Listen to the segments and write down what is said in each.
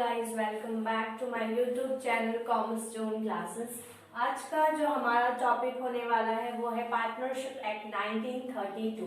Guys, welcome back to my YouTube channel commerce zone classes. आज का जो हमारा टॉपिक होने वाला है वो है पार्टनरशिप एक्ट 1932।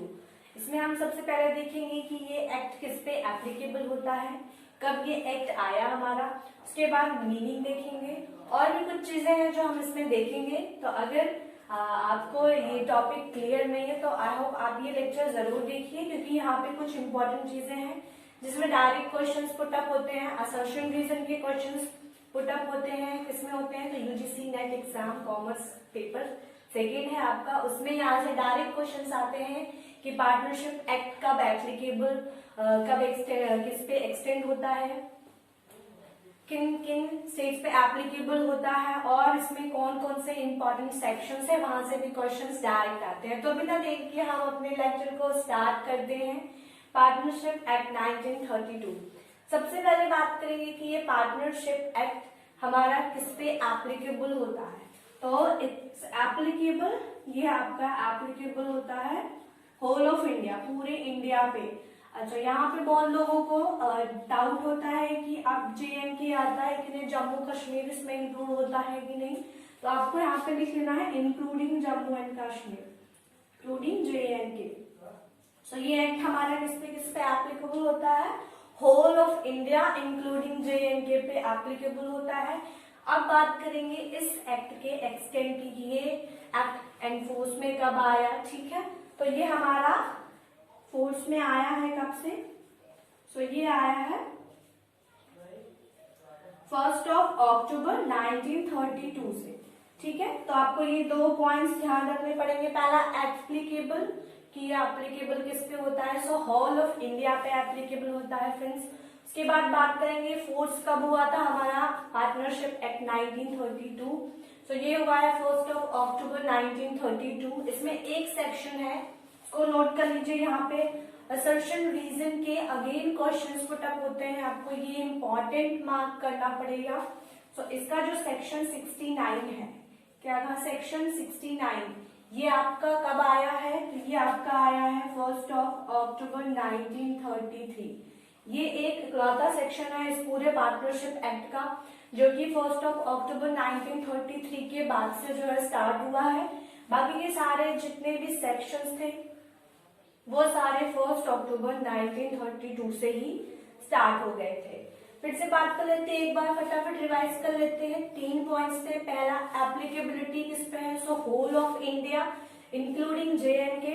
इसमें हम सबसे पहले देखेंगे कि ये एक्ट किस पे एप्लीकेबल होता है, कब ये एक्ट आया हमारा, उसके बाद मीनिंग देखेंगे और भी कुछ चीजें हैं जो हम इसमें देखेंगे। तो अगर आपको ये टॉपिक क्लियर नहीं है तो आई होप आप ये लेक्चर जरूर देखिए, क्योंकि यहाँ पे कुछ इंपॉर्टेंट चीजें हैं जिसमें डायरेक्ट क्वेश्चंस पुटअप होते हैं, असर्शन रीजन के क्वेश्चंस पुटअप होते हैं। किसमें होते हैं तो UGC net exam commerce paper second है आपका, उसमें यहाँ से डायरेक्ट क्वेश्चंस आते हैं कि पार्टनरशिप एक्ट कब एप्लीकेबल, किस पे एक्सटेंड होता है, किन किन स्टेट्स पे एप्लीकेबल होता है और इसमें कौन कौन से इंपॉर्टेंट सेक्शंस है, वहां से भी क्वेश्चंस डायरेक्ट आते हैं। तो बिना देख के हम अपने लेक्चर को स्टार्ट करते हैं। Partnership act 1932। सबसे पहले बात करेंगे कि ये पार्टनरशिप एक्ट हमारा किस पे एप्लीकेबल होता है। तो इट्स एप्लीकेबल, ये आपका एप्लीकेबल होता है होल ऑफ इंडिया, पूरे इंडिया पे। अच्छा, यहाँ पे बहुत लोगों को डाउट होता है कि अब JNK आता है कि नहीं, जम्मू कश्मीर इसमें इंक्लूड होता है कि नहीं। तो आपको यहाँ पे लिख लेना है including Jammu and Kashmir, including JNK। So ये एक्ट हमारा किस पे एप्लीकेबल होता है, whole of India including JNK पे एप्लीकेबल होता है। अब बात करेंगे इस एक्ट के एक्सटेंट की, ये एक्ट एनफोर्स में कब आया। ठीक है, तो ये हमारा फोर्स में आया है कब से, सो ये आया है 1 अक्टूबर 1932 से। ठीक है, तो आपको ये दो पॉइंट्स ध्यान रखने पड़ेंगे। पहला एप्लीकेबल, कि ये एप्लीकेबल किस पे होता है, सो होल ऑफ इंडिया पे एप्लीकेबल होता है फ्रेंड्स। उसके बाद बात करेंगे फोर्स कब हुआ था हमारा पार्टनरशिप एक्ट 1932। सो ये हुआ है 1 अक्टूबर 1932। इसमें एक सेक्शन है, इसको नोट कर लीजिए। यहाँ पे असर्शन रीजन के अगेन क्वेश्चंस पुटअप होते हैं, आपको ये इंपॉर्टेंट मार्क करना पड़ेगा। सो इसका जो सेक्शन 69 है, क्या था सेक्शन 69, ये आपका कब आया है, तो ये आपका आया है 1 अक्टूबर 1933। ये एक इकलौता सेक्शन है इस पूरे पार्टनरशिप एक्ट का जो कि 1 अक्टूबर 1933 के बाद से जो है स्टार्ट हुआ है। बाकी के सारे जितने भी सेक्शंस थे वो सारे 1 अक्टूबर 1932 से ही स्टार्ट हो गए थे। फिर से बात कर लेते हैं, एक बार फटाफट रिवाइज कर लेते हैं। 3 पॉइंट्स थे। पहला, एप्लीकेबिलिटी किस पे है, so whole of India including JNK।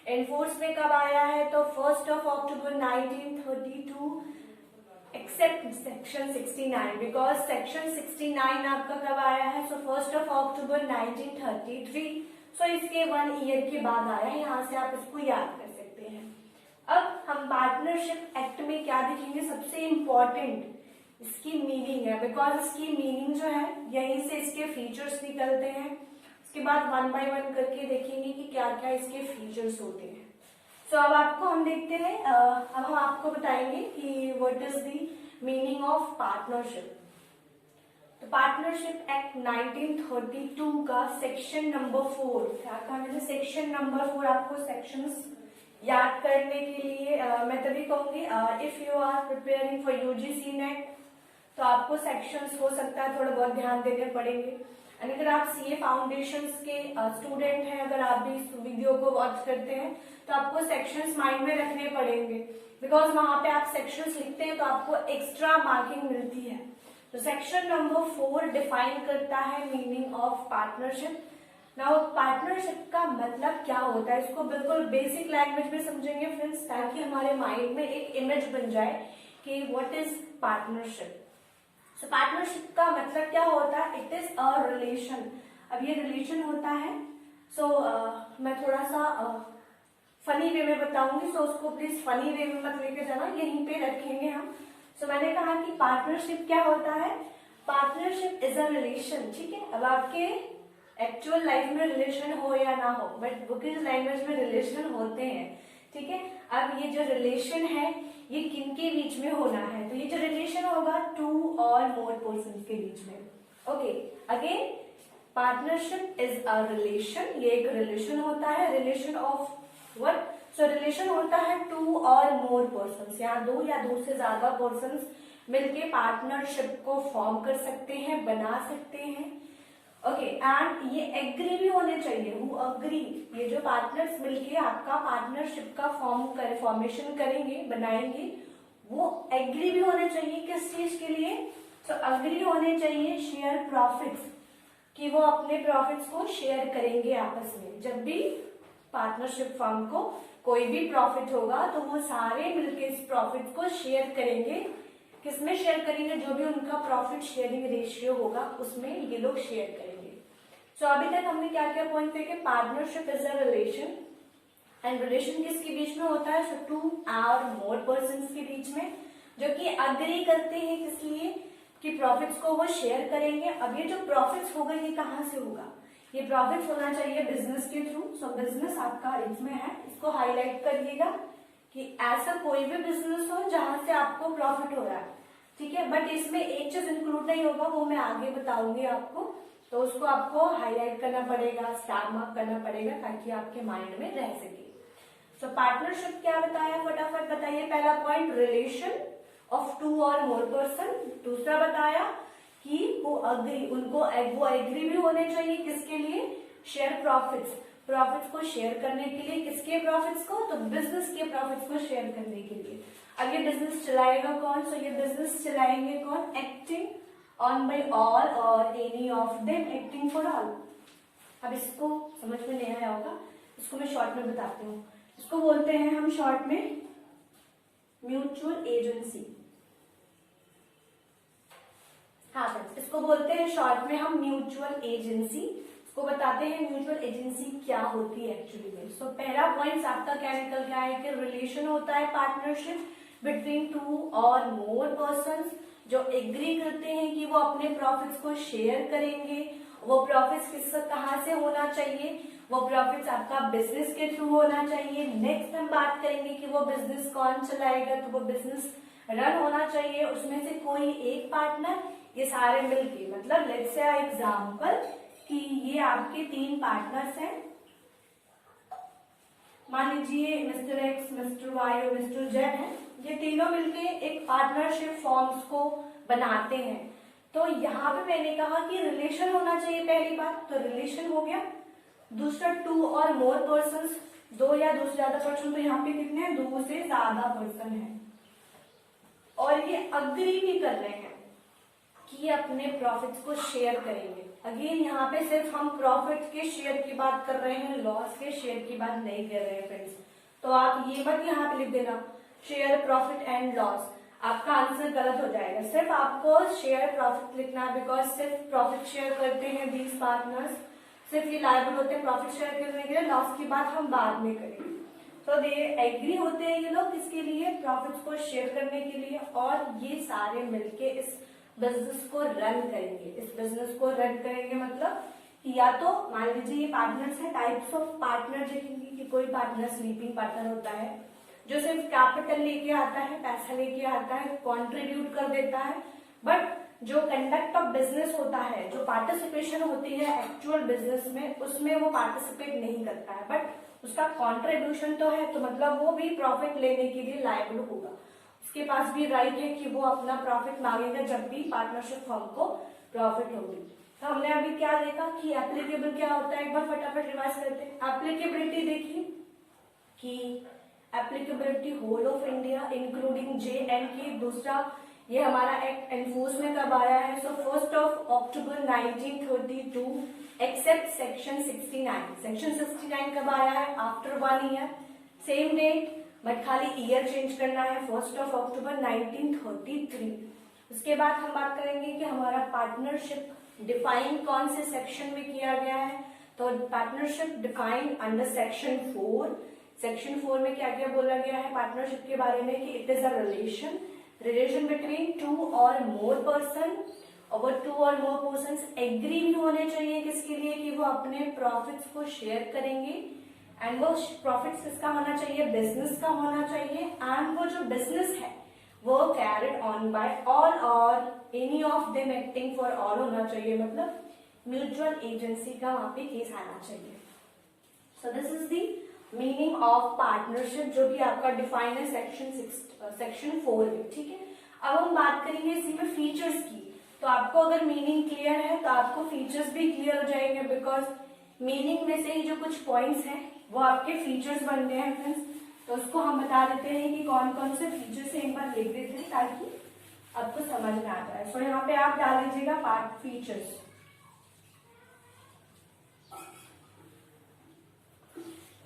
Enforce में कब आया है, तो 1 अक्टूबर 1932 एक्सेप्ट सेक्शन 69, बिकॉज सेक्शन 69 आपका कब आया है, सो 1 अक्टूबर 1933। सो इसके 1 ईयर के बाद आया है, यहाँ से आप इसको याद कर सकते हैं। अब हम पार्टनरशिप एक्ट में क्या देखेंगे, सबसे इंपॉर्टेंट इसकी मीनिंग है, बिकॉज इसकी मीनिंग जो है यहीं से इसके फीचर्स निकलते हैं। उसके बाद 1 बाय 1 करके देखेंगे कि क्या क्या इसके फीचर्स होते हैं। सो अब आपको हम देखते हैं, अब हम आपको बताएंगे कि what is the meaning of partnership. तो पार्टनरशिप एक्ट 1932 का सेक्शन नंबर 4, क्या कहा मैंने, सेक्शन नंबर 4। आपको सेक्शंस याद करने के लिए मैं तभी कहूंगी, if you are preparing for UGC NET तो आपको सेक्शंस हो सकता है थोड़ा बहुत ध्यान देने पड़ेंगे। एंड अगर आप CA फाउंडेशंस के स्टूडेंट हैं, अगर आप भी इस वीडियो को वॉच करते हैं तो आपको सेक्शंस माइंड में रखने पड़ेंगे, बिकॉज वहां पे आप सेक्शंस लिखते हैं तो आपको एक्स्ट्रा मार्किंग मिलती है। तो सेक्शन नंबर 4 डिफाइन करता है meaning of partnership. Now partnership का मतलब क्या होता है, इसको बिल्कुल बेसिक लैंग्वेज में समझेंगे फ्रेंड्स, ताकि हमारे माइंड में एक इमेज बन जाए कि what is partnership. So partnership का मतलब क्या होता है, इट इज अ रिलेशन। अब ये रिलेशन होता है, सो मैं थोड़ा सा फनी वे में बताऊंगी, सो उसको प्लीज फनी वे में मत लेके जाना, यहीं पे रखेंगे हम। सो मैंने कहा कि पार्टनरशिप क्या होता है, पार्टनरशिप इज अ रिलेशन। ठीक है, अब आपके एक्चुअल लाइफ में रिलेशन हो या ना हो, बट बुक लैंग्वेज में रिलेशन होते हैं। ठीक है, अब ये जो रिलेशन है ये किन के बीच में होना है, तो ये जो रिलेशन होगा 2 और मोर पर्सन के बीच में। Okay, again partnership is a relation, ये एक रिलेशन होता है, relation of what, so relation होता है 2 और मोर पर्सन, यहाँ 2 या 2 से ज्यादा पर्सन मिलके पार्टनरशिप को फॉर्म कर सकते हैं, बना सकते हैं। ओके, एंड ये एग्री भी होने चाहिए, वो अग्री, ये जो पार्टनर्स मिलके आपका पार्टनरशिप का फॉर्मेशन करेंगे, बनाएंगे, वो एग्री भी होने चाहिए किस चीज के लिए? तो अग्री होने चाहिए शेयर प्रॉफिट्स, कि वो अपने प्रॉफिट्स को शेयर करेंगे आपस में। जब भी पार्टनरशिप फर्म को कोई भी प्रॉफिट होगा तो वो सारे मिलके इस प्रॉफिट को शेयर करेंगे। किसमें शेयर करेंगे? जो भी उनका प्रॉफिट शेयरिंग रेशियो होगा उसमें ये लोग शेयर करेंगे। सो अभी तक हमने क्या क्या पॉइंट देखे? Partnership is a relation, and relation किसके बीच में होता है? टू और मोर पर्सन्स के बीच में, जो कि अग्री करते हैं किस लिए? कि प्रॉफिट्स को वो शेयर करेंगे। अब ये जो प्रॉफिट्स होगा ये कहाँ से होगा? ये प्रॉफिट्स होना चाहिए बिजनेस के थ्रू। सो बिजनेस आपका इसमें है, इसको हाईलाइट करिएगा कि ऐसा कोई भी बिजनेस हो जहां से आपको प्रॉफिट हो रहा है, ठीक है। बट इसमें एक चीज इंक्लूड नहीं होगा, वो मैं आगे बताऊंगी आपको, तो उसको आपको हाईलाइट करना पड़ेगा, स्टार मार्क करना पड़ेगा ताकि आपके माइंड में रह सके। सो पार्टनरशिप क्या बताया, फटाफट बताइए। पहला पॉइंट रिलेशन ऑफ टू और मोर पर्सन। दूसरा बताया कि वो अग्री, वो एग्री भी होने चाहिए किसके लिए? शेयर प्रॉफिट्स, प्रॉफिट्स को शेयर करने के लिए। किसके प्रॉफिट्स को? तो बिजनेस के प्रॉफिट्स को शेयर करने के लिए। अब ये बिजनेस चलाएगा कौन? सो ये बिजनेस चलाएंगे कौन? एक्टिंग ऑन बाय ऑल और any of them, acting for all. अब इसको समझ में नहीं आया होगा, इसको मैं शॉर्ट में बताती हूँ। इसको बोलते हैं हम शॉर्ट में म्यूचुअल एजेंसी। हाँ फ्रेंड्स, इसको बोलते हैं शॉर्ट में हम म्यूचुअल एजेंसी। इसको बताते हैं म्यूचुअल एजेंसी क्या होती है एक्चुअली में। सो पहला पॉइंट आपका क्या निकल गया है कि रिलेशन होता है पार्टनरशिप बिटवीन टू और मोर पर्सन्स जो एग्री करते हैं कि वो अपने प्रॉफिट्स को शेयर करेंगे। वो प्रॉफिट्स किससे कहाँ से होना चाहिए? वो प्रॉफिट्स आपका बिजनेस के थ्रू होना चाहिए। नेक्स्ट हम बात करेंगे कि वो बिजनेस कौन चलाएगा, तो वो बिजनेस रन होना चाहिए उसमें से कोई एक पार्टनर, ये सारे मिलके, मतलब लेट्स से एग्जांपल कि ये आपके 3 पार्टनर्स हैं, मान लीजिए मिस्टर एक्स, मिस्टर वाई और मिस्टर जेड है। ये तीनों मिलके एक पार्टनरशिप फॉर्म्स को बनाते हैं। तो यहाँ पे मैंने कहा कि रिलेशन होना चाहिए पहली बात, तो रिलेशन हो गया। दूसरा टू और मोर पर्सन्स, 2 या 2 से ज्यादा पर्सन, तो यहाँ पे कितने हैं? 2 से ज्यादा पर्सन है, और ये अग्री भी कर रहे हैं कि अपने प्रॉफिट्स को शेयर करेंगे। अगेन यहाँ पे सिर्फ हम प्रॉफिट के शेयर की बात कर रहे हैं, लॉस के शेयर की बात नहीं कर रहे हैं फ्रेंड्स। तो आप ये मत यहाँ पे लिख देना शेयर प्रॉफिट एंड लॉस, आपका आंसर गलत हो जाएगा। सिर्फ आपको शेयर प्रॉफिट लिखना, बिकॉज सिर्फ प्रॉफिट शेयर करते हैं 20 पार्टनर्स, सिर्फ ये लायबल होते हैं प्रॉफिट शेयर करने के लिए, लॉस की बात हम बाद में करेंगे। तो दे एग्री होते हैं ये लोग किसके लिए? प्रॉफिट्स को शेयर करने के लिए, और ये सारे मिलके इस बिजनेस को रन करेंगे। इस बिजनेस को रन करेंगे मतलब कि या तो मान लीजिए ये पार्टनर्स है, टाइप्स ऑफ पार्टनर देखेंगे कि कोई पार्टनर स्लीपिंग पार्टनर होता है जो सिर्फ कैपिटल लेके आता है, पैसा लेके आता है, कॉन्ट्रीब्यूट कर देता है, बट जो कंडक्ट ऑफ बिजनेस होता है, जो पार्टिसिपेशन होती है एक्चुअल बिजनेस में, उसमें वो पार्टिसिपेट नहीं करता है, बट उसका कॉन्ट्रीब्यूशन तो है, तो मतलब वो भी प्रॉफिट लेने के लिए लायबल होगा। उसके पास भी राइट है कि वो अपना प्रॉफिट मांगेगा जब भी पार्टनरशिप फर्म को प्रॉफिट होगी। तो हमने अभी क्या देखा कि एप्लीकेबल क्या होता है, एक बार फटाफट रिवाइज करते हैं। एप्लीकेबिलिटी देखिए कि applicability whole of India including J&K। दूसरा ये हमारा एक्ट एनफोर्स में कब आया है? So 1 October 1932 except section 69। Section 69 कब आया है? After 1 year, same date, but खाली ईयर चेंज करना है, 1 अक्टूबर 1933। उसके बाद हम बात करेंगे कि हमारा पार्टनरशिप डिफाइन कौन से सेक्शन में किया गया है? तो partnership defined under section 4। Section 4 में क्या क्या बोला गया है पार्टनरशिप के बारे में? कि it is a relation between 2 और मोर पर्सन, और वो 2 और मोर पर्सन एग्री भी होने चाहिए किसके लिए? कि वो अपने प्रॉफिट्स को शेयर करेंगे, एंड वो प्रॉफिट्स किसका होना चाहिए? बिजनेस का होना चाहिए, एंड वो जो बिजनेस है वो कैरिड ऑन बाय ऑल और any of them acting for all होना चाहिए, मतलब म्यूचुअल एजेंसी का वहां पे केस आना चाहिए। So this is the meaning of partnership, जो कि आपका डिफाइन है सेक्शन 4 में, ठीक है। अब हम बात करेंगे इसी में फीचर्स की। तो आपको अगर मीनिंग क्लियर है तो आपको फीचर्स भी क्लियर हो जाएंगे, बिकॉज मीनिंग में से ही जो कुछ पॉइंट्स हैं वो आपके फीचर्स बन गए हैं फ्रेंड्स। तो उसको हम बता देते हैं कि कौन कौन से फीचर्स एक बार लिख देते हैं ताकि आपको समझ में आ जाए। सो यहाँ पे आप डाल दीजिएगा पार्ट फीचर्स।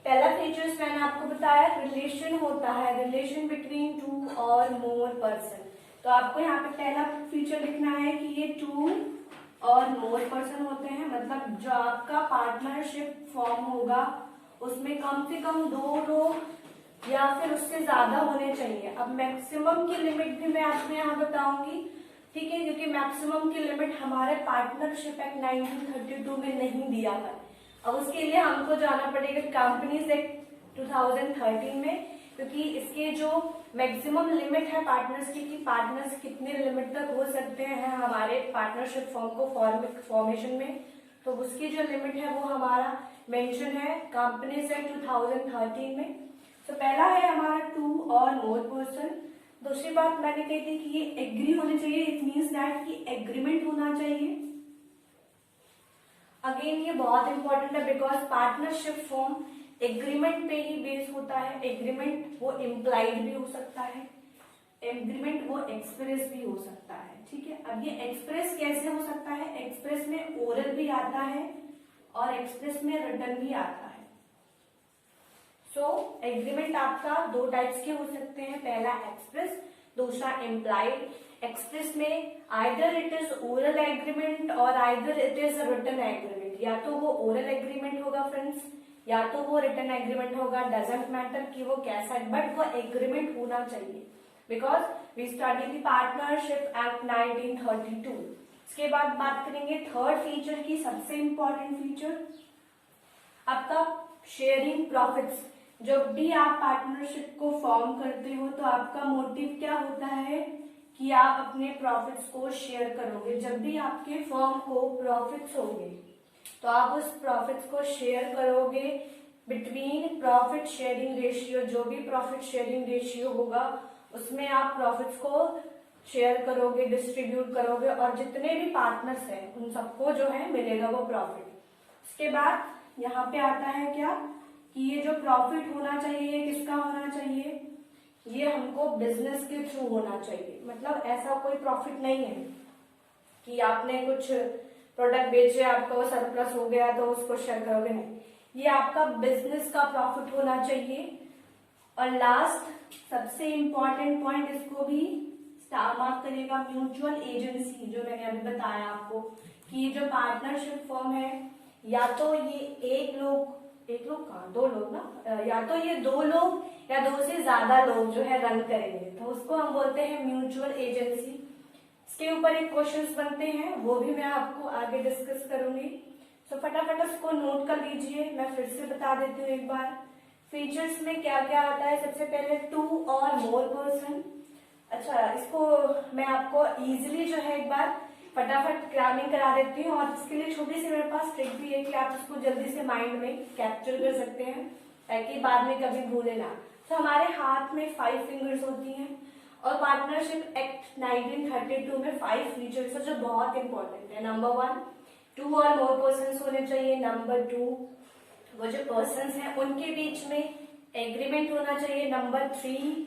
पहला फीचर्स मैंने आपको बताया रिलेशन होता है, रिलेशन बिटवीन टू और मोर पर्सन। तो आपको यहाँ पे पहला फीचर लिखना है कि ये टू और मोर पर्सन होते हैं, मतलब जो आपका पार्टनरशिप फॉर्म होगा उसमें कम से कम 2 लोग या फिर उससे ज्यादा होने चाहिए। अब मैक्सिमम की लिमिट भी मैं आपको यहाँ बताऊंगी, ठीक है, क्योंकि मैक्सिमम की लिमिट हमारे पार्टनरशिप एक्ट 1932 में नहीं दिया है। अब उसके लिए हमको जाना पड़ेगा कंपनीज एक्ट 2013 में, क्योंकि इसके जो मैक्सिमम लिमिट है पार्टनर्स की, पार्टनर्स कितने लिमिट तक हो सकते हैं हमारे पार्टनरशिप फॉर्म को फॉर्मेशन में, तो उसकी जो लिमिट है वो हमारा मेंशन है कंपनीज एक्ट 2013 में। तो पहला है हमारा 2 और मोर पर्सन। दूसरी बात मैंने कही थी कि ये एग्री होने चाहिए, इट मीन्स दैट कि एग्रीमेंट होना चाहिए। अगेन ये बहुत इंपॉर्टेंट है बिकॉज पार्टनरशिप फॉर्म एग्रीमेंट पे ही बेस होता है। एग्रीमेंट वो इम्प्लाइड भी हो सकता है, एग्रीमेंट वो एक्सप्रेस भी हो सकता है, ठीक है। अब ये एक्सप्रेस कैसे हो सकता है, एक्सप्रेस में ओरल भी आता है और एक्सप्रेस में रिटन भी आता है। सो एग्रीमेंट आपका 2 टाइप्स के हो सकते हैं, पहला एक्सप्रेस, दूसरा इम्प्लाइड। एक्सप्रेस में either it is oral agreement और either it is written agreement. या तो वो ओरल एग्रीमेंट होगा फ्रेंड्स या तो वो रिटन एग्रीमेंट होगा, डजंट मैटर कि वो कैसा है, बट वो एग्रीमेंट होना चाहिए because we study the partnership act 1932। इसके बाद बात करेंगे थर्ड फीचर की, सबसे इंपॉर्टेंट फीचर आपका शेयरिंग प्रॉफिट्स। जब भी आप पार्टनरशिप को फॉर्म करते हो तो आपका मोटिव क्या होता है कि आप अपने प्रॉफिट्स को शेयर करोगे। जब भी आपके फर्म को प्रॉफिट्स होंगे तो आप उस प्रॉफिट्स को शेयर करोगे बिटवीन प्रॉफिट शेयरिंग रेशियो। जो भी प्रॉफिट शेयरिंग रेशियो होगा उसमें आप प्रॉफिट्स को शेयर करोगे, डिस्ट्रीब्यूट करोगे और जितने भी पार्टनर्स हैं उन सबको जो है मिलेगा वो प्रॉफिट। उसके बाद यहाँ पे आता है क्या कि ये जो प्रॉफिट होना चाहिए ये किसका होना चाहिए, ये हमको बिजनेस के थ्रू होना चाहिए। मतलब ऐसा कोई प्रॉफिट नहीं है कि आपने कुछ प्रोडक्ट बेचे, आपका वो सरप्लस हो गया तो उसको शेयर करोगे, नहीं, ये आपका बिजनेस का प्रॉफिट होना चाहिए। और लास्ट सबसे इंपॉर्टेंट पॉइंट, इसको भी स्टार मार्क करेगा, म्यूचुअल एजेंसी। जो मैंने अभी बताया आपको कि ये जो पार्टनरशिप फर्म है या तो ये एक लोग कहाँ, 2 लोग ना, या तो ये 2 लोग या 2 से ज्यादा लोग जो है रन करेंगे, तो उसको हम बोलते हैं म्यूचुअल एजेंसी। इसके ऊपर एक क्वेश्चंस बनते हैं, वो भी मैं आपको आगे डिस्कस करूंगी। तो फटाफट उसको नोट कर लीजिए, मैं फिर से बता देती हूँ एक बार। फीचर्स में क्या क्या आता है, सबसे पहले 2 और मोर पर्सन। अच्छा, इसको मैं आपको इजीली जो है एक बार फटाफट ग्रामिंग करा देती हूँ और इसके लिए छोटी सी मेरे पास ट्रिक भी है कि आप इसको जल्दी से माइंड में कैप्चर कर सकते हैं ताकि बाद में कभी भूले ना। तो हमारे हाथ में 5 फिंगर्स होती हैं और पार्टनरशिप एक्ट 1932 में 5 फीचर्स है जो बहुत इंपॉर्टेंट है। नंबर 1, 2 और मोर पर्सन होने चाहिए। नंबर 2, वो जो पर्सन है उनके बीच में एग्रीमेंट होना चाहिए। नंबर 3,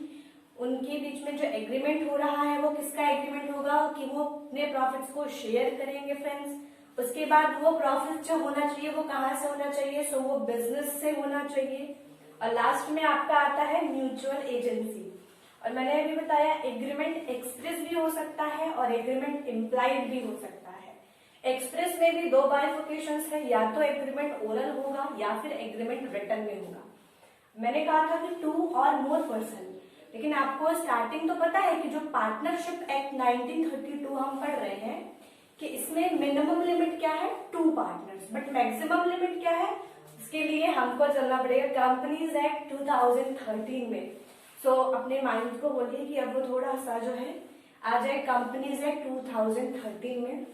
उनके बीच में जो एग्रीमेंट हो रहा है वो किसका एग्रीमेंट होगा कि वो अपने प्रॉफिट्स को शेयर करेंगे फ्रेंड्स। उसके बाद वो प्रॉफिट जो होना चाहिए वो कहाँ से होना चाहिए, सो वो बिजनेस से होना चाहिए। और लास्ट में आपका आता है म्यूचुअल एजेंसी। और मैंने अभी बताया एग्रीमेंट एक्सप्रेस भी हो सकता है और एग्रीमेंट इम्प्लाइड भी हो सकता है। एक्सप्रेस में भी 2 बाइफर्केशंस है, या तो एग्रीमेंट ओरल होगा या फिर एग्रीमेंट रिटन में होगा। मैंने कहा था कि 2 और मोर पर्सन, लेकिन आपको स्टार्टिंग तो पता है कि जो पार्टनरशिप एक्ट 1932 हम पढ़ रहे हैं कि इसमें मिनिमम लिमिट क्या है, 2 पार्टनर्स, बट मैक्सिमम लिमिट क्या है, इसके लिए हमको चलना पड़ेगा कंपनीज एक्ट 2013 में। सो अपने माइंड को बोलिए कि अब वो थोड़ा सा जो है आ जाए कंपनीज एक्ट 2013 में।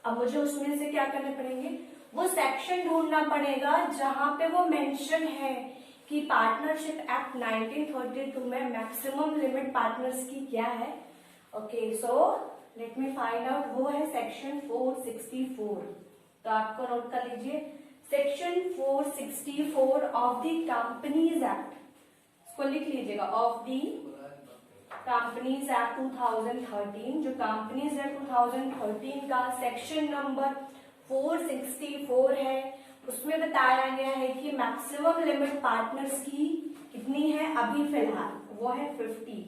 अब मुझे उसमें से क्या करने पड़ेंगे, वो सेक्शन ढूंढना पड़ेगा जहां पे वो मेंशन है कि पार्टनरशिप एक्ट 1932 में मैक्सिमम लिमिट पार्टनर्स की क्या है okay, so let me find out, वो है सेक्शन 464। तो आपको नोट कर लीजिए, section 464 of the companies act, इसको लिख लीजिएगा, ऑफ द कंपनीज एक्ट 2013। जो कंपनीज एक्ट 2013 का सेक्शन नंबर 464 है, उसमें बताया गया है कि मैक्सिमम लिमिट पार्टनर्स की कितनी है अभी फिलहाल, वो है 50।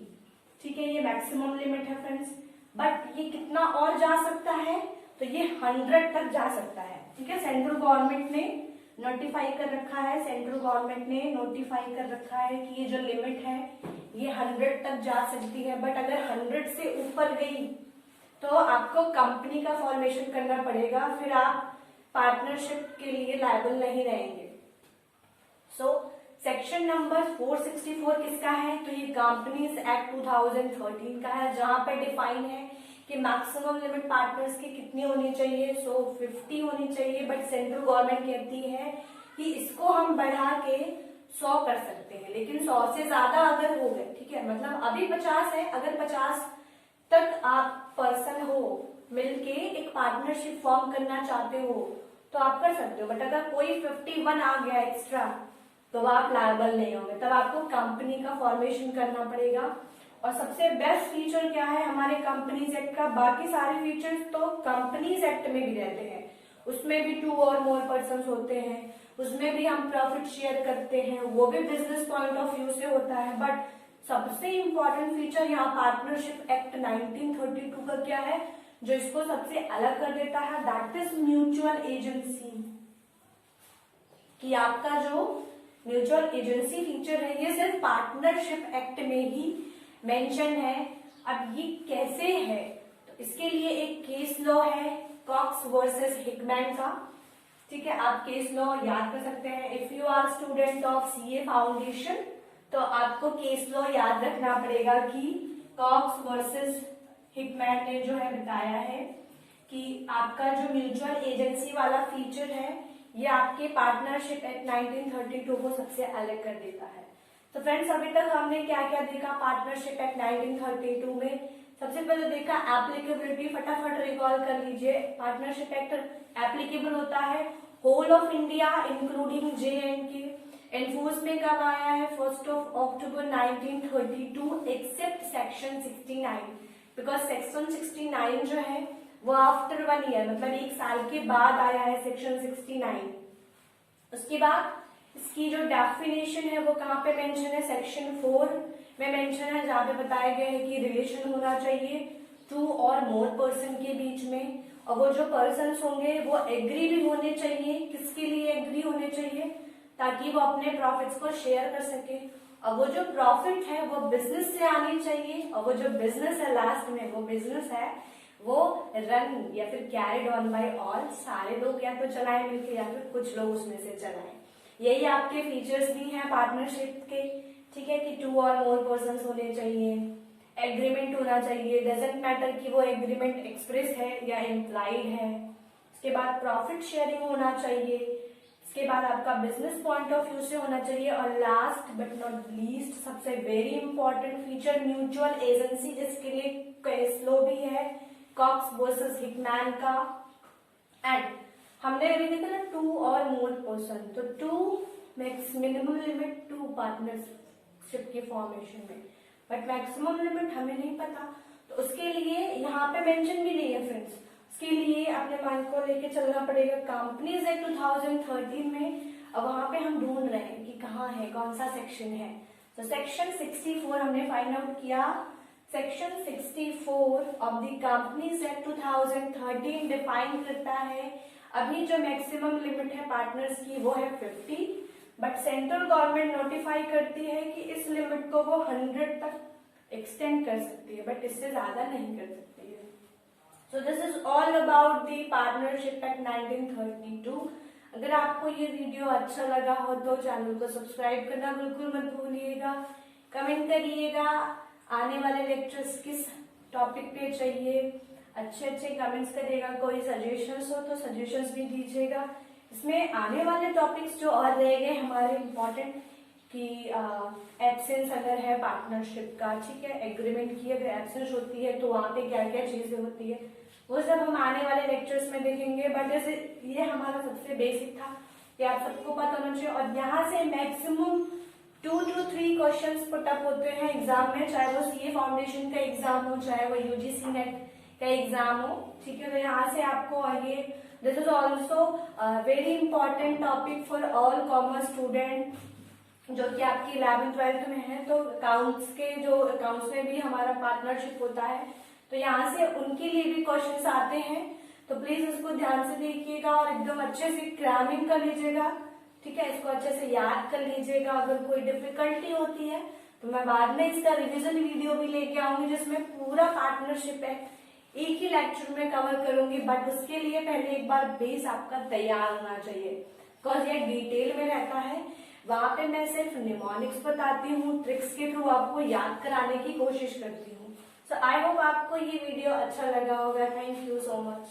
ठीक है, ये मैक्सिमम लिमिट है फ्रेंड्स, बट ये कितना और जा सकता है, तो ये 100 तक जा सकता है। ठीक है, सेंट्रल गवर्नमेंट ने नोटिफाई कर रखा है, सेंट्रल गवर्नमेंट ने नोटिफाई कर रखा है कि ये जो लिमिट है ये 100 तक जा सकती है। बट अगर 100 से ऊपर गई तो आपको कंपनी का फॉर्मेशन करना पड़ेगा, फिर आप पार्टनरशिप के लिए लायबल नहीं रहेंगे। सो सेक्शन नंबर 464 किसका है, तो ये कंपनीज एक्ट 2013 का है, जहां पर डिफाइन है कि मैक्सिमम लिमिट पार्टनर्स की कितनी होनी चाहिए, सो 50 होनी चाहिए। बट सेंट्रल गवर्नमेंट कहती है कि इसको हम बढ़ा के 100 कर सकते हैं, लेकिन 100 से ज्यादा अगर हो गए, ठीक है, मतलब अभी 50 है, अगर 50 तक आप पर्सन हो मिलके एक पार्टनरशिप फॉर्म करना चाहते हो तो आप कर सकते हो। बट अगर कोई 51 आ गया एक्स्ट्रा तो आप लायबल नहीं होंगे, तब आपको कंपनी का फॉर्मेशन करना पड़ेगा। और सबसे बेस्ट फीचर क्या है हमारे कंपनीज एक्ट का, बाकी सारे फीचर्स तो कंपनीज एक्ट में भी रहते हैं, उसमें भी 2 और मोर पर्सन होते हैं, उसमें भी हम प्रॉफिट शेयर करते हैं, वो भी बिजनेस पॉइंट ऑफ व्यू से होता है। बट सबसे इंपॉर्टेंट फीचर यहाँ पार्टनरशिप एक्ट 1932 का क्या है, जो इसको सबसे अलग कर देता है, दैट इज म्यूचुअल एजेंसी। कि आपका जो म्यूचुअल एजेंसी फीचर है ये सिर्फ पार्टनरशिप एक्ट में ही मेंशन है। अब ये कैसे है, तो इसके लिए एक केस लॉ है, कॉक्स वर्सेस हिकमैन का। ठीक है, आप केस लॉ याद कर सकते हैं। If you are student of CA foundation तो आपको केस लॉ याद रखना पड़ेगा कि कॉक्स वर्सेस हिकमैन ने जो है बताया है कि आपका जो म्यूचुअल एजेंसी वाला फीचर है ये आपके पार्टनरशिप एक्ट 1932 को सबसे अलग कर देता है। तो फ्रेंड्स, अभी तक हमने क्या क्या देखा पार्टनरशिप एक्ट 1932 में। सबसे पहले देखा एप्लीकेबिलिटी, फटाफट रिकॉल कर लीजिए। पार्टनरशिप एक्ट एप्लीकेबल होता है whole of India including JNK। Enforcement कब आया है, 1 अक्टूबर 1932 एक्सेप्ट सेक्शन 69, बिकॉज सेक्शन 69 जो है वो आफ्टर 1 ईयर, मतलब 1 साल के बाद आया है सेक्शन 69। उसके बाद इसकी जो डेफिनेशन है वो कहाँ पे मेंशन है, सेक्शन 4 में मेंशन है, जहाँ पे बताया गया है कि रिलेशन होना चाहिए 2 और मोर पर्सन के बीच में, और वो जो पर्सन होंगे वो एग्री भी होने चाहिए। किसके लिए एग्री होने चाहिए, ताकि वो अपने प्रॉफिट्स को शेयर कर सके। और वो जो प्रॉफिट है वो बिजनेस से आनी चाहिए, और वो जो बिजनेस है लास्ट में वो बिजनेस है वो रन या फिर कैरिड ऑन बाय ऑल, सारे लोग या तो चलाएं मिलकर या फिर कुछ लोग उसमें से चलाएं। यही आपके फीचर्स भी हैं पार्टनरशिप के। ठीक है, कि 2 और मोर पर्सन होने चाहिए, एग्रीमेंट होना चाहिए, डजंट मैटर कि वो एग्रीमेंट एक्सप्रेस है या इम्प्लाइड है। उसके बाद प्रॉफिट शेयरिंग होना चाहिए, इसके बाद आपका बिजनेस पॉइंट ऑफ व्यू से होना चाहिए, और लास्ट बट नॉट लीस्ट सबसे very important feature mutual agency, जिसके लिए केस लॉ भी है कॉक्स वर्सेस हिकमैन का। एंड हमने अभी देखा ना 2 और मोर पर्सन, तो 2 मिनिमम लिमिट 2 पार्टनरशिप की फॉर्मेशन में, बट मैक्सिमम लिमिट हमें नहीं पता, तो उसके लिए यहाँ पे मेंशन भी नहीं है फ्रेंड्स। उसके लिए अपने माइंड को लेके चलना पड़ेगा कंपनीज एक्ट 2013 में। अब वहां पे हम ढूंढ रहे हैं कि कहाँ है, कौन सा सेक्शन है। तो सेक्शन 64 हमने फाइंड आउट किया। Section 64 of the companies act 2013 define करता है अभी जो मैक्सिमम लिमिट है पार्टनर्स की वो है 50, बट सेंट्रल गवर्नमेंट नोटिफाई करती है कि इस लिमिट को वो 100 तक एक्सटेंड कर सकती है, बट इससे ज्यादा नहीं कर सकती है। So this is all about the partnership act 1932। अगर आपको ये वीडियो अच्छा लगा हो तो चैनल को सब्सक्राइब करना बिल्कुल मत भूलिएगा। कमेंट करिएगा आने वाले लेक्चर्स किस टॉपिक पे चाहिए, अच्छे अच्छे कमेंट्स करिएगा। कोई सजेशंस हो तो सजेशंस भी दीजिएगा। इसमें आने वाले टॉपिक्स जो और रह गए हमारे इम्पोर्टेंट, कि एब्सेंस अगर है पार्टनरशिप का, ठीक है, एग्रीमेंट की अगर एब्सेंस होती है तो वहां पे क्या क्या चीजें होती है, वो सब हम आने वाले लेक्चर्स में देखेंगे। बट जैसे ये हमारा सबसे बेसिक था कि आप सबको पता होना चाहिए। और यहाँ से maximum 2 to 3 questions put up होते हैं एग्जाम में, चाहे वो सीए फाउंडेशन का एग्जाम हो, चाहे वो यूजीसी नेट का एग्जाम हो, ठीक है। तो यहाँ से आपको ये this is also very important topic for all commerce student जो कि आपकी 11th-12th में है। तो अकाउंट्स में भी हमारा पार्टनरशिप होता है, तो यहाँ से उनके लिए भी क्वेश्चंस आते हैं। तो प्लीज इसको ध्यान से देखिएगा और एकदम अच्छे से क्रैमिंग कर लीजिएगा, ठीक है। इसको अच्छे से याद कर लीजिएगा। अगर कोई डिफिकल्टी होती है तो मैं बाद में इसका रिवीजन वीडियो भी लेके आऊंगी जिसमें पूरा पार्टनरशिप है एक ही लेक्चर में कवर करूंगी। बट उसके लिए पहले एक बार बेस आपका तैयार होना चाहिए, बिकॉज ये डिटेल में रहता है। वहां पे मैं सिर्फ निमोनिक्स बताती हूँ, ट्रिक्स के थ्रू आपको याद कराने की कोशिश करती हूँ। सो आई होप आपको ये वीडियो अच्छा लगा होगा। Thank you so much.